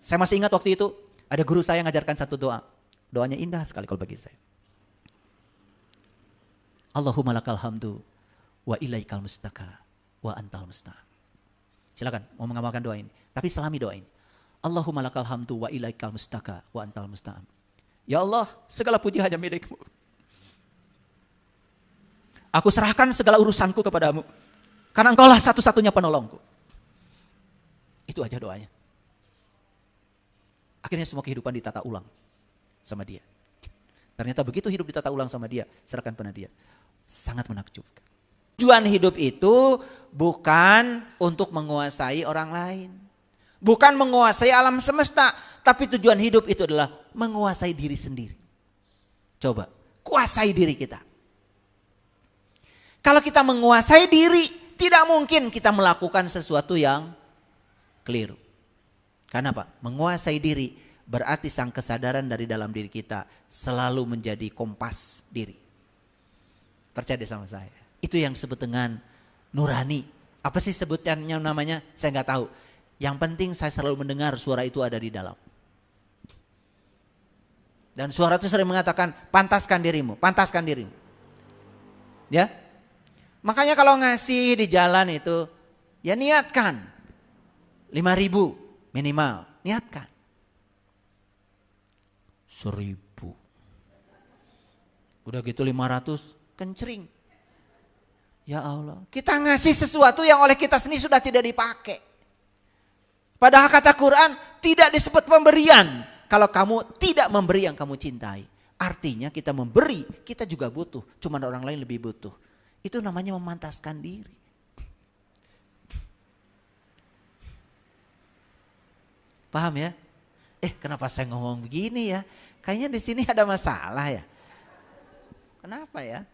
Saya masih ingat waktu itu ada guru saya ngajarkan satu doa. Doanya indah sekali kalau bagi saya. Allahumma lakal hamdu wa ilaikal mustaka wa antal musta'an. Silakan mau mengamalkan doa ini. Tapi selami doa ini. Allahumma lakal hamdu wa ilaikal mustaka wa antal musta'an. Ya Allah, segala puji hanya milik-Mu. Aku serahkan segala urusanku kepadamu. Karena Engkaulah satu-satunya penolongku. Itu aja doanya. Akhirnya semua kehidupan ditata ulang sama dia. Ternyata begitu hidup ditata ulang sama dia, serahkan pada dia. Sangat menakjubkan. Tujuan hidup itu bukan untuk menguasai orang lain. Bukan menguasai alam semesta. Tapi tujuan hidup itu adalah menguasai diri sendiri. Coba, kuasai diri kita. Kalau kita menguasai diri, tidak mungkin kita melakukan sesuatu yang keliru. Karena apa? Menguasai diri berarti sang kesadaran dari dalam diri kita selalu menjadi kompas diri. Percaya deh sama saya. Itu yang disebut dengan nurani. Apa sih sebutannya namanya? Saya nggak tahu. Yang penting saya selalu mendengar suara itu ada di dalam. Dan suara itu sering mengatakan, pantaskan dirimu, pantaskan dirimu. Ya. Makanya kalau ngasih di jalan itu, ya niatkan. 5.000 minimal, niatkan. 1.000. Udah gitu 500, kencering. Ya Allah, kita ngasih sesuatu yang oleh kita sendiri sudah tidak dipakai. Padahal kata Quran tidak disebut pemberian. Kalau kamu tidak memberi yang kamu cintai. Artinya kita memberi, kita juga butuh. Cuma orang lain lebih butuh. Itu namanya memantaskan diri. Paham ya? Kenapa saya ngomong begini ya? Kayaknya di sini ada masalah ya. Kenapa ya?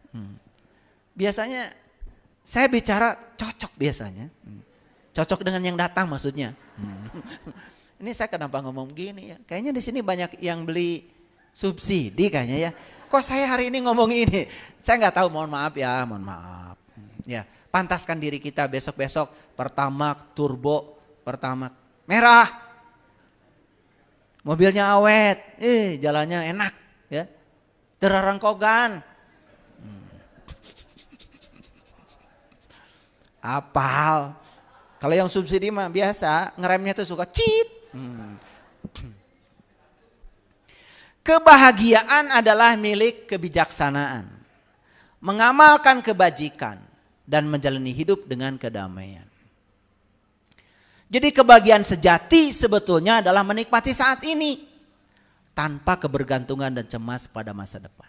Biasanya saya bicara cocok biasanya. Cocok dengan yang datang maksudnya. Ini saya kenapa ngomong begini ya? Kayaknya di sini banyak yang beli subsidi kayaknya ya. Kok saya hari ini ngomong ini? Saya nggak tahu, mohon maaf ya, mohon maaf. Ya, pantaskan diri kita besok-besok Pertamax turbo, Pertamax merah. Mobilnya awet, jalannya enak ya. Terarangkogan. Apal. Kalau yang subsidi mah biasa, ngeremnya tuh suka cit. Kebahagiaan adalah milik kebijaksanaan. Mengamalkan kebajikan dan menjalani hidup dengan kedamaian. Jadi kebahagiaan sejati sebetulnya adalah menikmati saat ini tanpa kebergantungan dan cemas pada masa depan.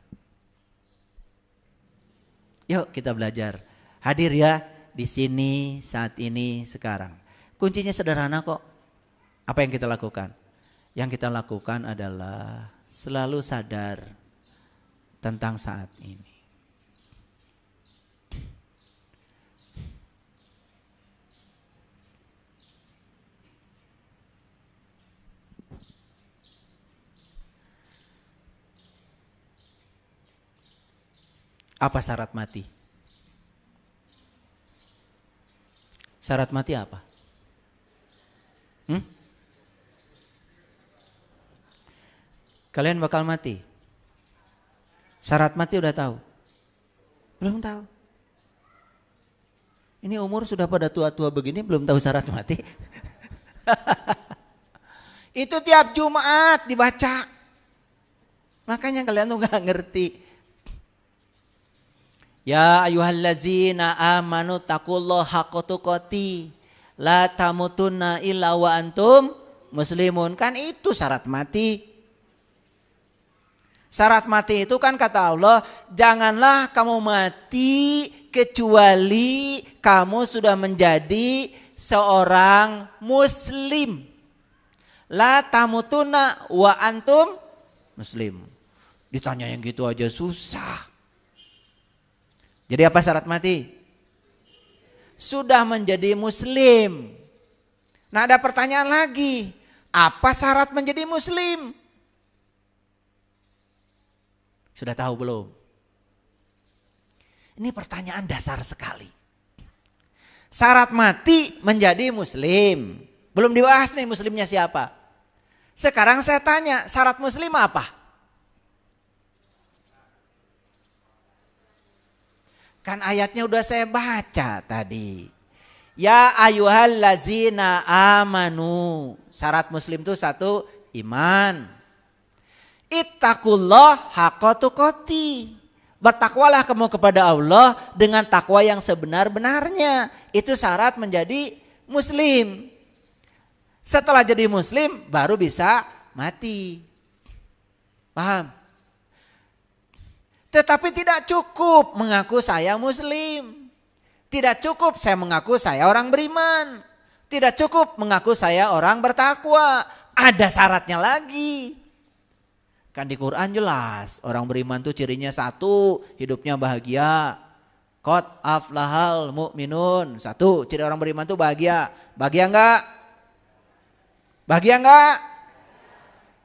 Yuk kita belajar. Hadir ya di sini saat ini sekarang. Kuncinya sederhana kok. Apa yang kita lakukan? Yang kita lakukan adalah selalu sadar tentang saat ini. Apa syarat mati? Syarat mati apa? Kalian bakal mati. Syarat mati udah tahu? Belum tahu. Ini umur sudah pada tua-tua begini belum tahu syarat mati. Itu tiap Jumat dibaca. Makanya kalian tuh gak ngerti. Ya ayyuhallazina amanu taqullaha haqqa tuqatih la tamutunna illa wa antum muslimun. Kan itu syarat mati. Syarat mati itu kan kata Allah, janganlah kamu mati kecuali kamu sudah menjadi seorang muslim. La tamutunna wa antum muslim. Ditanya yang gitu aja susah. Jadi apa syarat mati? Sudah menjadi muslim. Nah ada pertanyaan lagi. Apa syarat menjadi muslim? Sudah tahu belum? Ini pertanyaan dasar sekali. Syarat mati menjadi muslim. Belum dibahas nih muslimnya siapa. Sekarang saya tanya, syarat muslim apa? Kan ayatnya udah saya baca tadi. Ya ayyuhallazina amanu. Syarat muslim itu satu, iman. Ittaqullah haqqa tuqati. Bertakwalah kamu kepada Allah dengan takwa yang sebenar-benarnya. Itu syarat menjadi muslim. Setelah jadi muslim baru bisa mati. Paham? Tetapi tidak cukup mengaku saya muslim. Tidak cukup saya mengaku saya orang beriman. Tidak cukup mengaku saya orang bertakwa. Ada syaratnya lagi. Kan di Quran jelas orang beriman tuh cirinya satu, hidupnya bahagia. Qad aflahal mu'minun. Satu, ciri orang beriman tuh bahagia. Bahagia enggak? Bahagia enggak?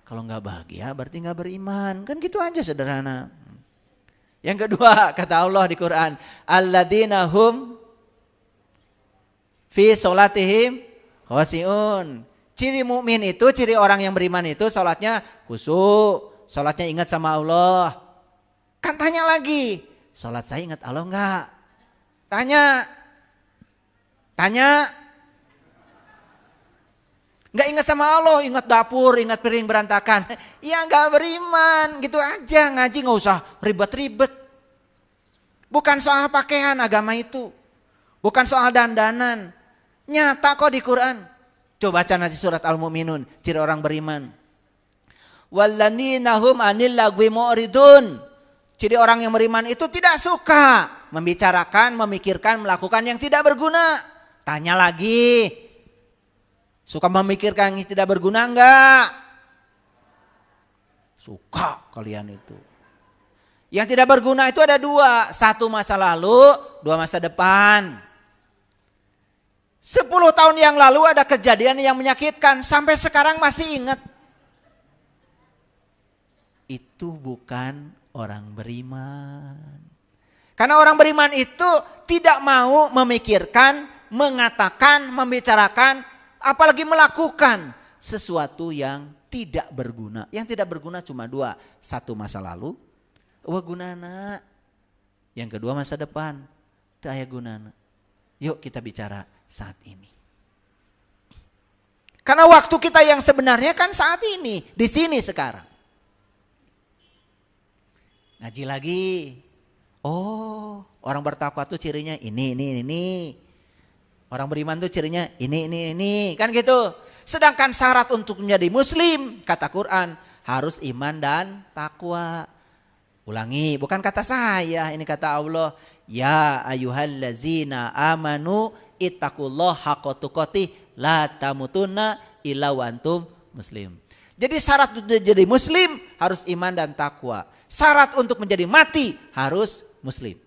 Kalau enggak bahagia berarti enggak beriman. Kan gitu aja sederhana. Yang kedua kata Allah di Quran, alladzina hum fi sholatihim khashi'un. Ciri mukmin itu, ciri orang yang beriman itu sholatnya khusyuk, sholatnya ingat sama Allah. Kan tanya lagi, sholat saya ingat Allah enggak? Tanya. Enggak ingat sama Allah, ingat dapur, ingat piring berantakan. Ya enggak beriman, gitu aja. Ngaji enggak usah ribet-ribet. Bukan soal pakaian agama itu. Bukan soal dandanan. Nyata kok di Quran. Coba baca nanti surat Al-Mu'minun, ciri orang beriman. Walladzina hum 'anil lagwi mu'ridun. Ciri orang yang beriman itu tidak suka membicarakan, memikirkan, melakukan yang tidak berguna. Tanya lagi. Suka memikirkan yang tidak berguna enggak? Suka kalian itu. Yang tidak berguna itu ada dua. Satu masa lalu, dua masa depan. 10 tahun yang lalu ada kejadian yang menyakitkan. Sampai sekarang masih ingat. Itu bukan orang beriman. Karena orang beriman itu tidak mau memikirkan, mengatakan, membicarakan, apalagi melakukan sesuatu yang tidak berguna. Yang tidak berguna cuma dua. Satu masa lalu, gunana. Yang kedua masa depan, daya gunana. Yuk kita bicara saat ini. Karena waktu kita yang sebenarnya kan saat ini, di sini sekarang. Ngaji lagi. Oh, orang bertakwa tuh cirinya ini. Orang beriman tuh cirinya ini. Kan gitu. Sedangkan syarat untuk menjadi muslim, kata Quran, harus iman dan takwa. Ulangi, bukan kata saya, ini kata Allah. Ya ayyuhallazina amanu ittaqullah haqqa tuqatih la tamutunna illa wa antum muslim. Jadi syarat untuk menjadi muslim harus iman dan takwa. Syarat untuk menjadi mati harus muslim.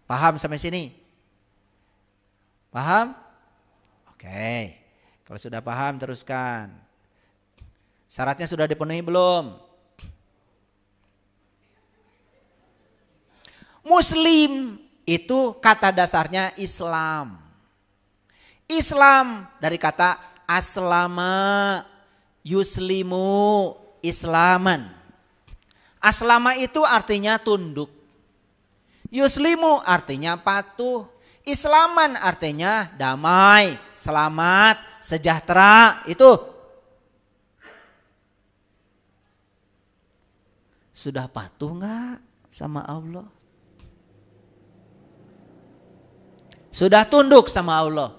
Paham sampai sini? Paham? Oke. Kalau sudah paham teruskan. Syaratnya sudah dipenuhi belum? Muslim itu kata dasarnya Islam. Islam dari kata aslama, yuslimu, islaman. Aslama itu artinya tunduk. Yuslimu artinya patuh. Islaman artinya damai, selamat, sejahtera. Itu sudah patuh enggak sama Allah? Sudah tunduk sama Allah?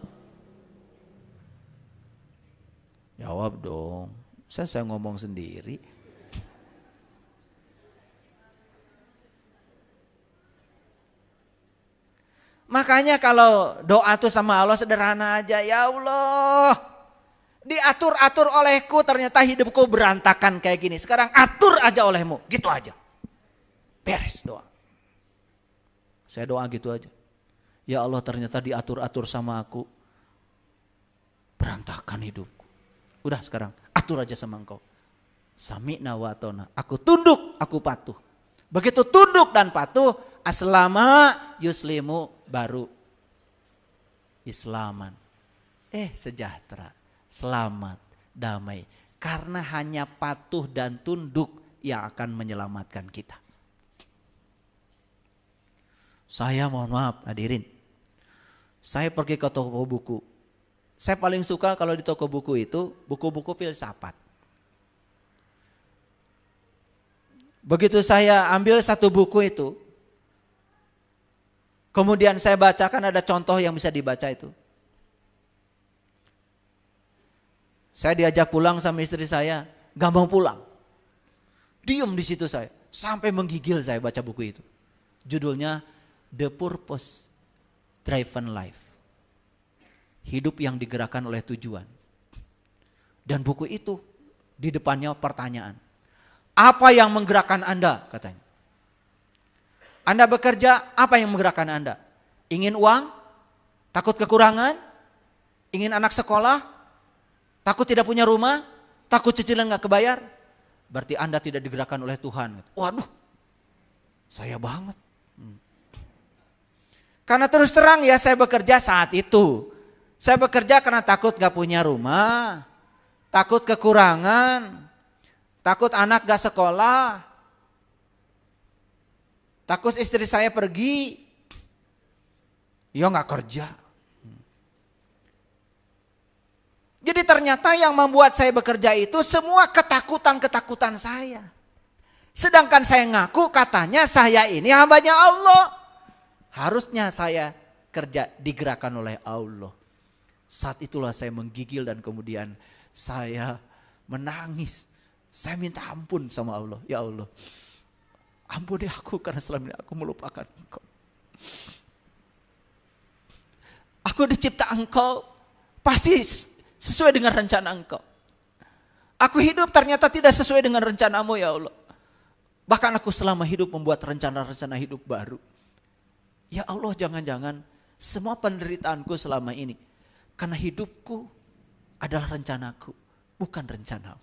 Jawab dong. Saya ngomong sendiri. Makanya kalau doa tuh sama Allah sederhana aja. Ya Allah, diatur-atur olehku, ternyata hidupku berantakan kayak gini. Sekarang atur aja olehmu, gitu aja. Beres doa. Saya doa gitu aja. Ya Allah, ternyata diatur-atur sama aku, berantakan hidupku. Udah sekarang atur aja sama engkau. Sami'na wa atona. Aku tunduk, aku patuh. Begitu tunduk dan patuh, aslama yuslimu, baru islaman. Sejahtera, selamat, damai. Karena hanya patuh dan tunduk yang akan menyelamatkan kita. Saya mohon maaf hadirin, saya pergi ke toko buku. Saya paling suka kalau di toko buku itu buku-buku filsafat. Begitu saya ambil satu buku itu, kemudian saya bacakan, ada contoh yang bisa dibaca itu. Saya diajak pulang sama istri saya, gak mau pulang. Diam di situ saya, sampai menggigil saya baca buku itu. Judulnya The Purpose Driven Life. Hidup yang digerakkan oleh tujuan. Dan buku itu di depannya pertanyaan. Apa yang menggerakkan Anda? Katanya. Anda bekerja, apa yang menggerakkan Anda? Ingin uang? Takut kekurangan? Ingin anak sekolah? Takut tidak punya rumah? Takut cicilan gak kebayar? Berarti Anda tidak digerakkan oleh Tuhan. Waduh, saya banget. Karena terus terang ya, saya bekerja saat itu. Saya bekerja karena takut gak punya rumah, takut kekurangan, takut anak gak sekolah, takut istri saya pergi, ya gak kerja. Jadi ternyata yang membuat saya bekerja itu semua ketakutan-ketakutan saya. Sedangkan saya ngaku katanya saya ini hambanya Allah. Harusnya saya kerja digerakkan oleh Allah. Saat itulah saya menggigil dan kemudian saya menangis. Saya minta ampun sama Allah. Ya Allah, ampuni aku karena selama ini aku melupakan Engkau. Aku dicipta Engkau pasti sesuai dengan rencana Engkau. Aku hidup ternyata tidak sesuai dengan rencanamu ya Allah. Bahkan aku selama hidup membuat rencana-rencana hidup baru. Ya Allah, jangan-jangan semua penderitaanku selama ini karena hidupku adalah rencanaku, bukan rencanamu.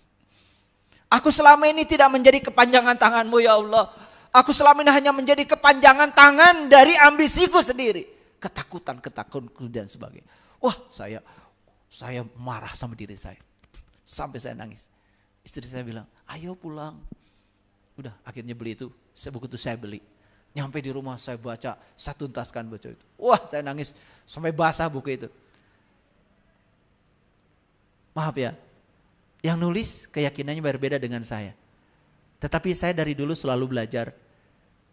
Aku selama ini tidak menjadi kepanjangan tanganmu ya Allah. Aku selama ini hanya menjadi kepanjangan tangan dari ambisiku sendiri. Ketakutan dan sebagainya. Wah, saya marah sama diri saya. Sampai saya nangis. Istri saya bilang, ayo pulang. Udah, akhirnya beli itu. Buku itu saya beli. Nyampe di rumah saya baca, saya tuntaskan baca itu. Wah, saya nangis sampai basah buku itu. Maaf ya, yang nulis keyakinannya berbeda dengan saya. Tetapi saya dari dulu selalu belajar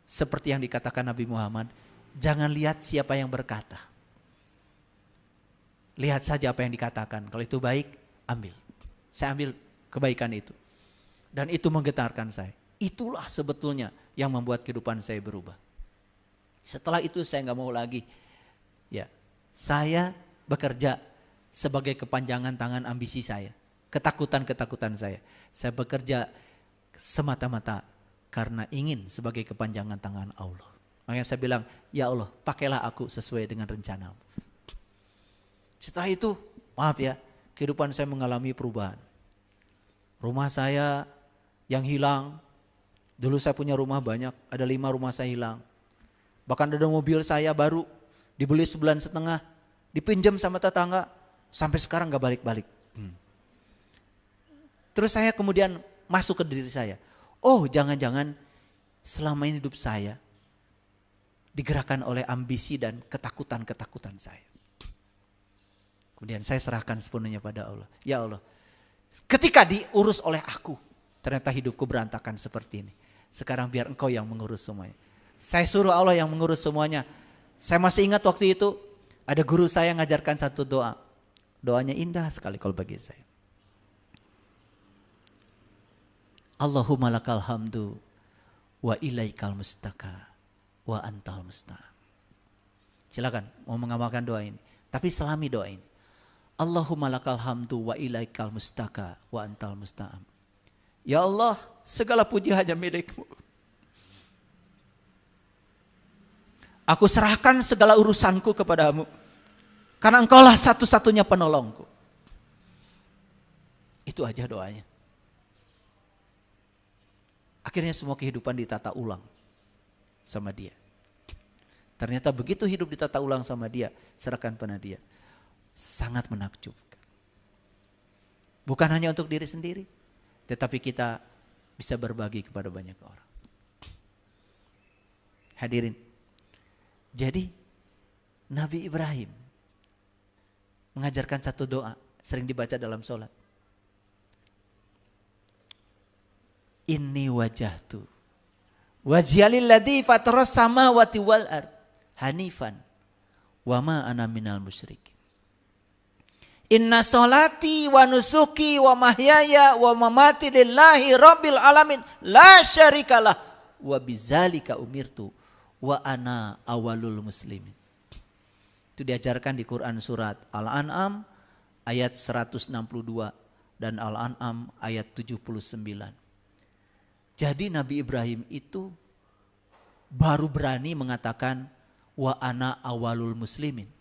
seperti yang dikatakan Nabi Muhammad, jangan lihat siapa yang berkata. Lihat saja apa yang dikatakan. Kalau itu baik, ambil. Saya ambil kebaikan itu. Dan itu menggetarkan saya. Itulah sebetulnya yang membuat kehidupan saya berubah. Setelah itu saya nggak mau lagi. Ya, saya bekerja sebagai kepanjangan tangan ambisi saya, ketakutan-ketakutan saya. Saya bekerja semata-mata karena ingin sebagai kepanjangan tangan Allah. Makanya saya bilang, ya Allah, pakailah aku sesuai dengan rencanamu. Setelah itu, maaf ya, kehidupan saya mengalami perubahan. Rumah saya yang hilang, dulu saya punya rumah banyak, ada 5 rumah saya hilang. Bahkan ada mobil saya baru, dibeli 1,5 bulan, dipinjam sama tetangga, sampai sekarang gak balik-balik. Terus saya kemudian masuk ke diri saya, oh jangan-jangan selama ini hidup saya digerakkan oleh ambisi dan ketakutan-ketakutan saya. Kemudian saya serahkan sepenuhnya pada Allah. Ya Allah, ketika diurus oleh aku, ternyata hidupku berantakan seperti ini. Sekarang biar Engkau yang mengurus semuanya. Saya suruh Allah yang mengurus semuanya. Saya masih ingat waktu itu ada guru saya ngajarkan satu doa. Doanya indah sekali kalau bagi saya. Allahumma lakal hamdu wa ilaikal mustaka wa antal musta'an. Silakan mau mengamalkan doa ini. Tapi selami doa ini. Allahumma lakal hamdu wa ilaikal mustaka wa antal musta'an. Ya Allah, segala puji hanya milik-Mu. Aku serahkan segala urusanku kepadamu. Karena Engkaulah satu-satunya penolongku. Itu aja doanya. Akhirnya semua kehidupan ditata ulang sama Dia. Ternyata begitu hidup ditata ulang sama Dia, serahkan pada Dia. Sangat menakjubkan. Bukan hanya untuk diri sendiri, tetapi kita bisa berbagi kepada banyak orang. Hadirin, jadi Nabi Ibrahim mengajarkan satu doa sering dibaca dalam sholat. Inni wajahtu wajhialil ladzi fataras samawati wal ard hanifan wa ma ana minal musyrikin. Inna sholati wa nusuki wa mahyaya wa mamati lillahi rabbil alamin la syarikalah wa bizalika umirtu wa ana awalul muslimin. Itu diajarkan di Quran surat Al-An'am ayat 162 dan Al-An'am ayat 79. Jadi Nabi Ibrahim itu baru berani mengatakan wa ana awalul muslimin.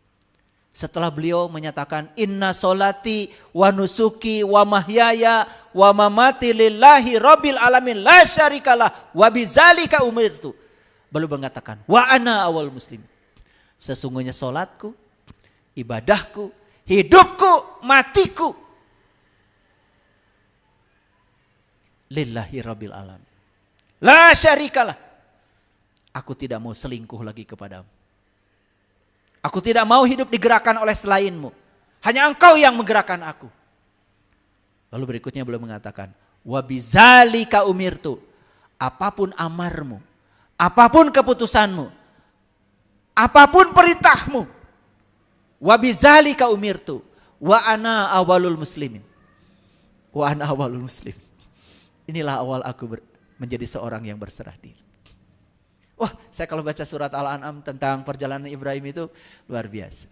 Setelah beliau menyatakan inna solati wa nusuki wa mahyaya wa mamati lillahi rabbil alamin la syarikalah wa bizalika umirtu. Baru mengatakan wa ana awal muslimin. Sesungguhnya solatku, ibadahku, hidupku, matiku lillahi rabbil alamin. La syarikalah. Aku tidak mau selingkuh lagi kepadamu. Aku tidak mau hidup digerakkan oleh selainmu. Hanya engkau yang menggerakkan aku. Lalu berikutnya beliau mengatakan, wa bizalika umirtu. Apapun amarmu, apapun keputusanmu, apapun perintahmu, wa bizalika umirtu, wa ana awalul muslimin. Wa ana awalul muslim. Inilah awal aku menjadi seorang yang berserah diri. Wah, saya kalau baca surat Al-An'am tentang perjalanan Ibrahim itu luar biasa.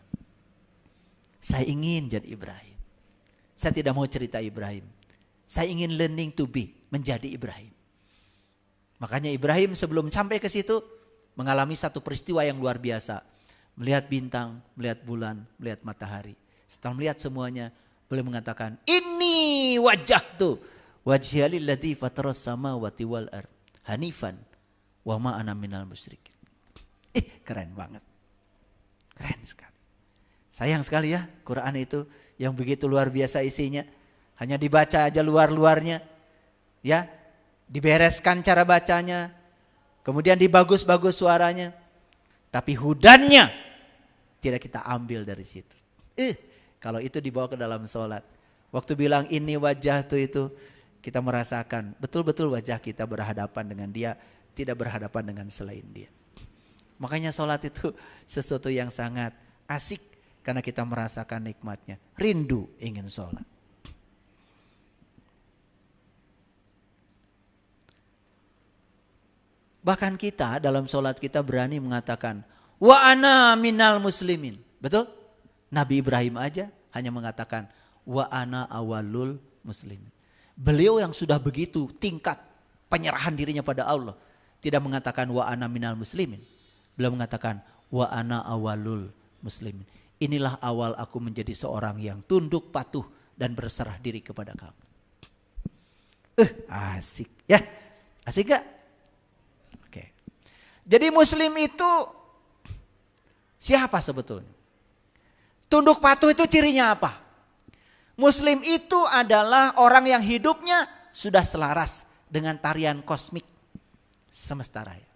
Saya ingin jadi Ibrahim. Saya tidak mau cerita Ibrahim. Saya ingin learning to be, menjadi Ibrahim. Makanya Ibrahim sebelum sampai ke situ mengalami satu peristiwa yang luar biasa. Melihat bintang, melihat bulan, melihat matahari. Setelah melihat semuanya, beliau mengatakan, "Inni wajjahtu wajhiyalil ladzi fataras samawati wal ard hanifan wa ma ana minal musyrikin." Keren banget. Keren sekali. Sayang sekali ya Quran itu yang begitu luar biasa isinya. Hanya dibaca aja luar-luarnya. Ya, dibereskan cara bacanya. Kemudian dibagus-bagus suaranya. Tapi hudannya tidak kita ambil dari situ. Kalau itu dibawa ke dalam sholat. Waktu bilang ini wajah itu kita merasakan betul-betul wajah kita berhadapan dengan dia, tidak berhadapan dengan selain dia. Makanya sholat itu sesuatu yang sangat asik karena kita merasakan nikmatnya. Rindu ingin sholat. Bahkan kita dalam sholat kita berani mengatakan wa ana minal muslimin. Betul? Nabi Ibrahim aja hanya mengatakan wa ana awalul muslimin. Beliau yang sudah begitu tingkat penyerahan dirinya pada Allah tidak mengatakan wa ana minal muslimin. Beliau mengatakan wa ana awalul muslimin. Inilah awal aku menjadi seorang yang tunduk patuh dan berserah diri kepada kamu. Asik ya. Asik gak? Oke. Jadi muslim itu siapa sebetulnya? Tunduk patuh itu cirinya apa? Muslim itu adalah orang yang hidupnya sudah selaras dengan tarian kosmik semesta raya.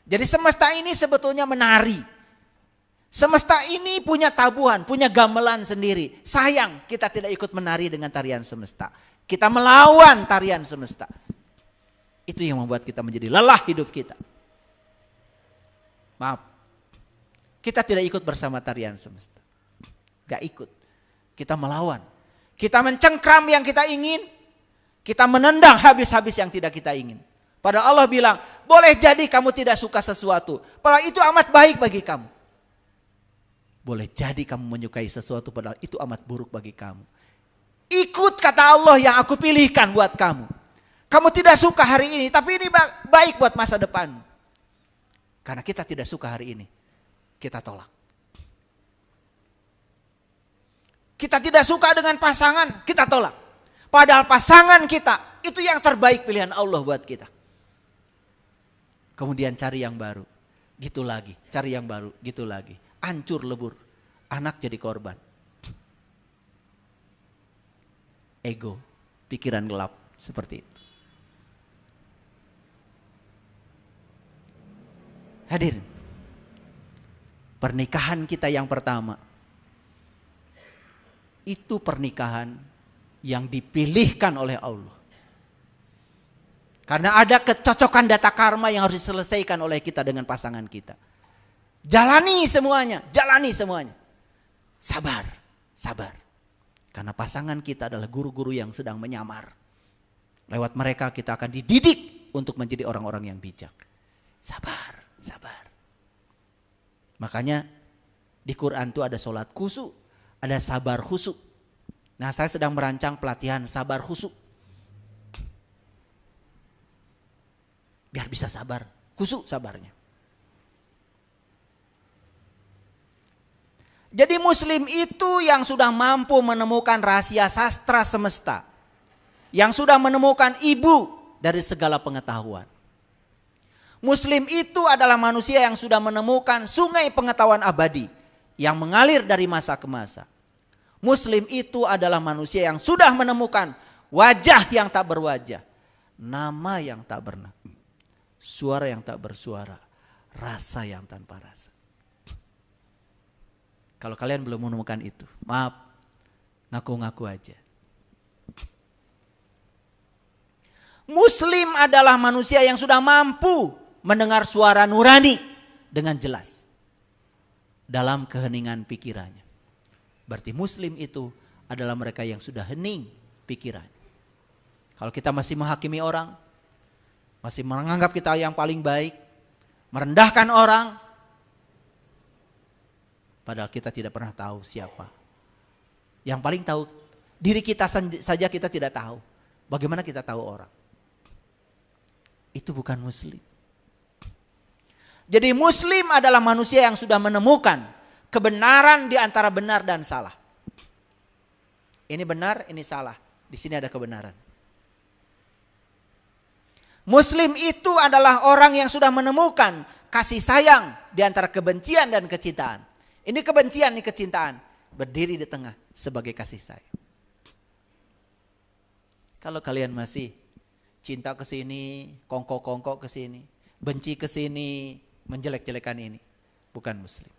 Jadi semesta ini sebetulnya menari. Semesta ini punya tabuhan, punya gamelan sendiri. Sayang kita tidak ikut menari dengan tarian semesta. Kita melawan tarian semesta. Itu yang membuat kita menjadi lelah hidup kita. Maaf. Kita tidak ikut bersama tarian semesta. Gak ikut. Kita melawan. Kita mencengkram yang kita ingin. Kita menendang habis-habis yang tidak kita ingin. Padahal Allah bilang, boleh jadi kamu tidak suka sesuatu. Padahal itu amat baik bagi kamu. Boleh jadi kamu menyukai sesuatu padahal itu amat buruk bagi kamu. Ikut kata Allah yang aku pilihkan buat kamu. Kamu tidak suka hari ini, tapi ini baik buat masa depan. Karena kita tidak suka hari ini, kita tolak. Kita tidak suka dengan pasangan, kita tolak. Padahal pasangan kita, itu yang terbaik pilihan Allah buat kita. Kemudian cari yang baru, gitu lagi. Cari yang baru, gitu lagi. Hancur lebur, anak jadi korban. Ego, pikiran gelap, Seperti itu. Hadirin, pernikahan kita yang pertama itu pernikahan yang dipilihkan oleh Allah. Karena ada kecocokan data karma yang harus diselesaikan oleh kita dengan pasangan kita. Jalani semuanya, jalani semuanya. Sabar, sabar. Karena pasangan kita adalah guru-guru yang sedang menyamar. Lewat mereka kita akan dididik untuk menjadi orang-orang yang bijak. Sabar, sabar. Makanya di Quran itu ada sholat khusyuk, ada sabar khusyuk. Nah, saya sedang merancang pelatihan sabar khusyuk. Biar bisa sabar, khusyuk sabarnya. Jadi muslim itu yang sudah mampu menemukan rahasia sastra semesta. Yang sudah menemukan ibu dari segala pengetahuan. Muslim itu adalah manusia yang sudah menemukan sungai pengetahuan abadi yang mengalir dari masa ke masa. Muslim itu adalah manusia yang sudah menemukan wajah yang tak berwajah, nama yang tak bernama, suara yang tak bersuara, rasa yang tanpa rasa. Kalau kalian belum menemukan itu, maaf, ngaku-ngaku aja. Muslim adalah manusia yang sudah mampu mendengar suara nurani dengan jelas dalam keheningan pikirannya. Berarti muslim itu adalah mereka yang sudah hening pikiran. Kalau kita masih menghakimi orang, masih menganggap kita yang paling baik, merendahkan orang, padahal kita tidak pernah tahu siapa. Yang paling tahu diri kita saja kita tidak tahu. Bagaimana kita tahu orang? Itu bukan muslim. Jadi muslim adalah manusia yang sudah menemukan kebenaran di antara benar dan salah. Ini benar, ini salah. Di sini ada kebenaran. Muslim itu adalah orang yang sudah menemukan kasih sayang di antara kebencian dan kecintaan. Ini kebencian, ini kecintaan. Berdiri di tengah sebagai kasih sayang. Kalau kalian masih cinta ke sini, kongkok-kongkok ke sini, benci ke sini, menjelek-jelekan ini, bukan muslim.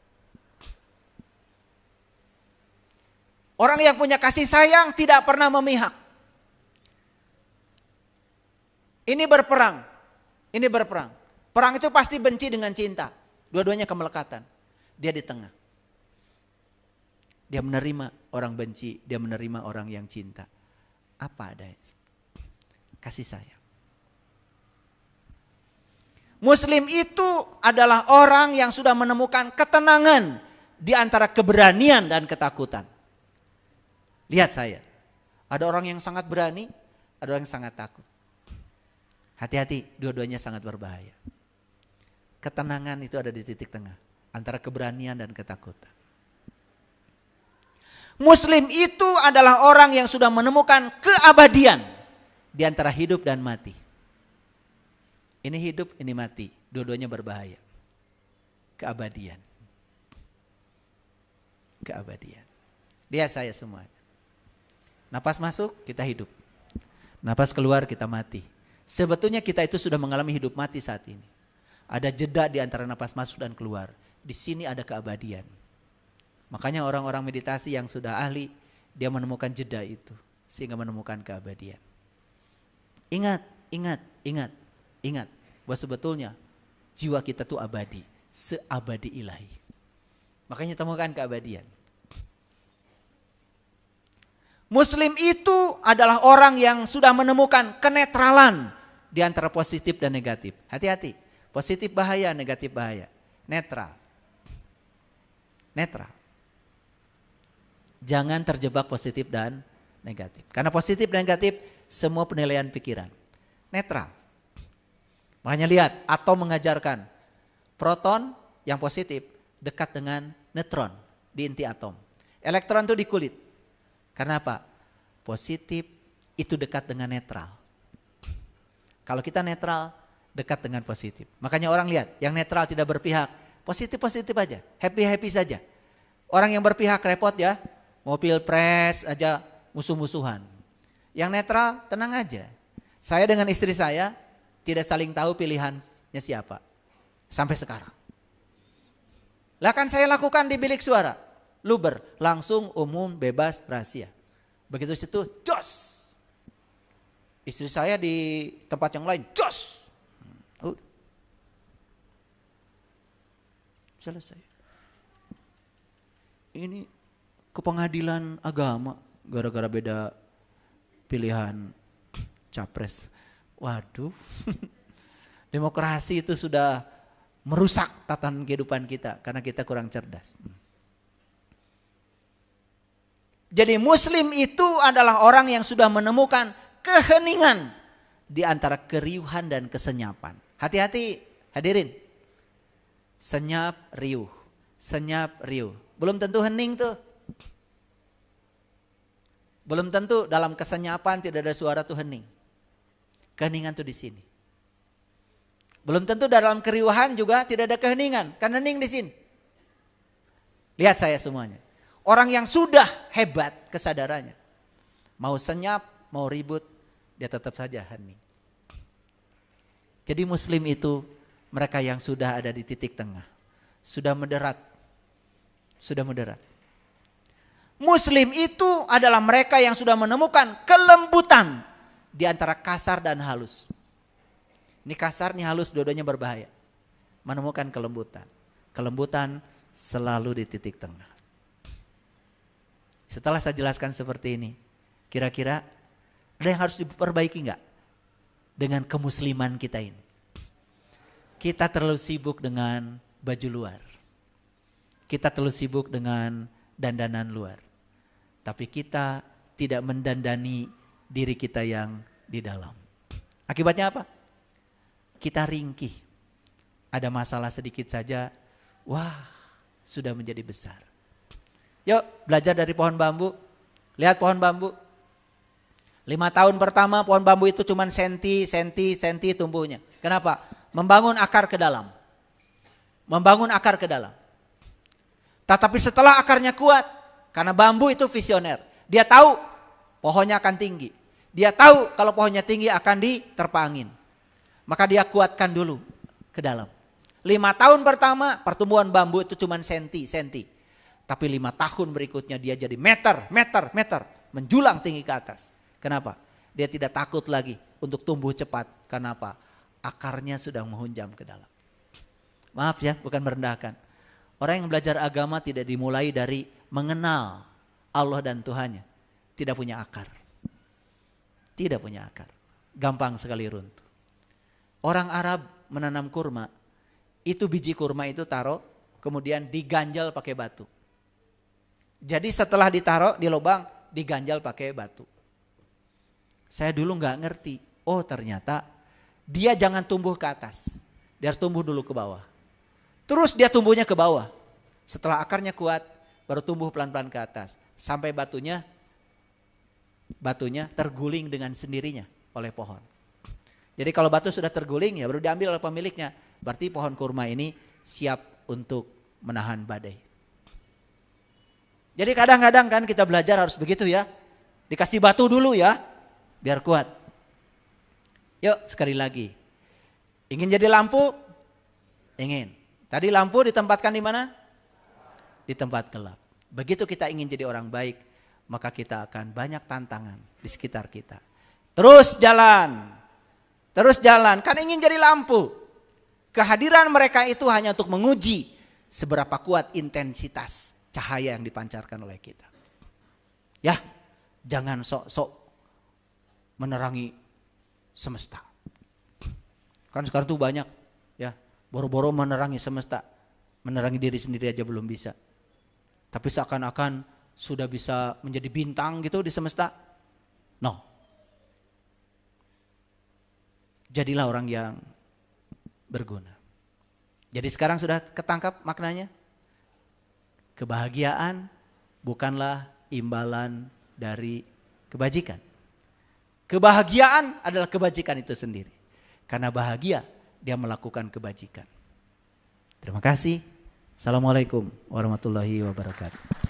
Orang yang punya kasih sayang tidak pernah memihak. Ini berperang, ini berperang. Perang itu pasti benci dengan cinta. Dua-duanya kemelekatan. Dia di tengah. Dia menerima orang benci, dia menerima orang yang cinta. Apa adanya? Kasih sayang. Muslim itu adalah orang yang sudah menemukan ketenangan di antara keberanian dan ketakutan. Lihat saya, ada orang yang sangat berani, ada orang yang sangat takut. Hati-hati, dua-duanya sangat berbahaya. Ketenangan itu ada di titik tengah, antara keberanian dan ketakutan. Muslim itu adalah orang yang sudah menemukan keabadian di antara hidup dan mati. Ini hidup, ini mati. Dua-duanya berbahaya. Keabadian. Keabadian. Lihat saya semuanya. Napas masuk, kita hidup. Napas keluar, kita mati. Sebetulnya kita itu sudah mengalami hidup mati saat ini. Ada jeda di antara napas masuk dan keluar. Di sini ada keabadian. Makanya orang-orang meditasi yang sudah ahli, dia menemukan jeda itu. Sehingga menemukan keabadian. Ingat, ingat, ingat. Ingat bahwa sebetulnya jiwa kita tuh abadi, seabadi ilahi. Makanya temukan keabadian. Muslim itu adalah orang yang sudah menemukan kenetralan di antara positif dan negatif. Hati-hati, positif bahaya, negatif bahaya. Netral. Netral. Jangan terjebak positif dan negatif. Karena positif dan negatif semua penilaian pikiran. Netral. Makanya lihat, atom mengajarkan proton yang positif dekat dengan neutron di inti atom. Elektron itu di kulit. Karena apa? Positif itu dekat dengan netral. Kalau kita netral, dekat dengan positif. Makanya orang lihat, yang netral tidak berpihak, positif-positif aja, happy-happy saja. Orang yang berpihak repot ya, mau pilpres aja musuh-musuhan. Yang netral tenang aja. Saya dengan istri saya tidak saling tahu pilihannya siapa. Sampai sekarang. Lah kan saya lakukan di bilik suara. Luber, langsung, umum, bebas, rahasia. Begitu situ, jos. Istri saya di tempat yang lain, jos. Selesai. Ini ke pengadilan agama gara-gara beda pilihan capres. Waduh. Demokrasi itu sudah merusak tatanan kehidupan kita karena kita kurang cerdas. Jadi muslim itu adalah orang yang sudah menemukan keheningan di antara keriuhan dan kesenyapan. Hati-hati hadirin. Senyap riuh, senyap riuh. Belum tentu hening tuh. Belum tentu dalam kesenyapan tidak ada suara tuh hening. Keheningan tuh di sini. Belum tentu dalam keriuhan juga tidak ada keheningan, kan hening di sini. Lihat saya semuanya. Orang yang sudah hebat kesadarannya. Mau senyap, mau ribut, dia tetap saja hening. Jadi muslim itu mereka yang sudah ada di titik tengah. Sudah moderat. Sudah moderat. Muslim itu adalah mereka yang sudah menemukan kelembutan di antara kasar dan halus. Ini kasar, ini halus, dua-duanya berbahaya. Menemukan kelembutan. Kelembutan selalu di titik tengah. Setelah saya jelaskan seperti ini, kira-kira ada yang harus diperbaiki enggak dengan kemusliman kita ini? Kita terlalu sibuk dengan baju luar. Kita terlalu sibuk dengan dandanan luar. Tapi kita tidak mendandani diri kita yang di dalam. Akibatnya apa? Kita ringkih. Ada masalah sedikit saja, wah sudah menjadi besar. Yuk belajar dari pohon bambu. Lihat pohon bambu. 5 tahun pertama pohon bambu itu cuma senti tumbuhnya. Kenapa? Membangun akar ke dalam. Membangun akar ke dalam. Tetapi setelah akarnya kuat, karena bambu itu visioner. Dia tahu pohonnya akan tinggi. Dia tahu kalau pohonnya tinggi akan diterpa angin. Maka dia kuatkan dulu ke dalam. 5 tahun pertama pertumbuhan bambu itu cuma senti. Tapi 5 tahun berikutnya dia jadi meter. Menjulang tinggi ke atas. Kenapa? Dia tidak takut lagi untuk tumbuh cepat. Kenapa? Akarnya sudah menghunjam ke dalam. Maaf ya, bukan merendahkan. Orang yang belajar agama tidak dimulai dari mengenal Allah dan Tuhannya. Tidak punya akar. Tidak punya akar. Gampang sekali runtuh. Orang Arab menanam kurma. Itu biji kurma itu taruh, kemudian diganjal pakai batu. Jadi setelah ditaruh di lubang, diganjal pakai batu. Saya dulu nggak ngerti. Oh ternyata dia jangan tumbuh ke atas. Dia harus tumbuh dulu ke bawah. Terus dia tumbuhnya ke bawah. Setelah akarnya kuat, baru tumbuh pelan-pelan ke atas. Sampai batunya terguling dengan sendirinya oleh pohon. Jadi kalau batu sudah terguling ya baru diambil oleh pemiliknya. Berarti pohon kurma ini siap untuk menahan badai. Jadi kadang-kadang kan kita belajar harus begitu ya. Dikasih batu dulu ya, biar kuat. Yuk sekali lagi. Ingin jadi lampu? Ingin. Tadi lampu ditempatkan di mana? Di tempat gelap. Begitu kita ingin jadi orang baik, maka kita akan banyak tantangan di sekitar kita. Terus jalan. Kan ingin jadi lampu. Kehadiran mereka itu hanya untuk menguji seberapa kuat intensitas cahaya yang dipancarkan oleh kita. Ya, jangan sok-sok menerangi semesta. Kan sekarang tuh banyak ya, boro-boro menerangi semesta. Menerangi diri sendiri aja belum bisa. Tapi seakan-akan sudah bisa menjadi bintang gitu di semesta. No. Jadilah orang yang berguna. Jadi sekarang sudah ketangkap maknanya? Kebahagiaan bukanlah imbalan dari kebajikan. Kebahagiaan adalah kebajikan itu sendiri. Karena bahagia dia melakukan kebajikan. Terima kasih. Assalamualaikum warahmatullahi wabarakatuh.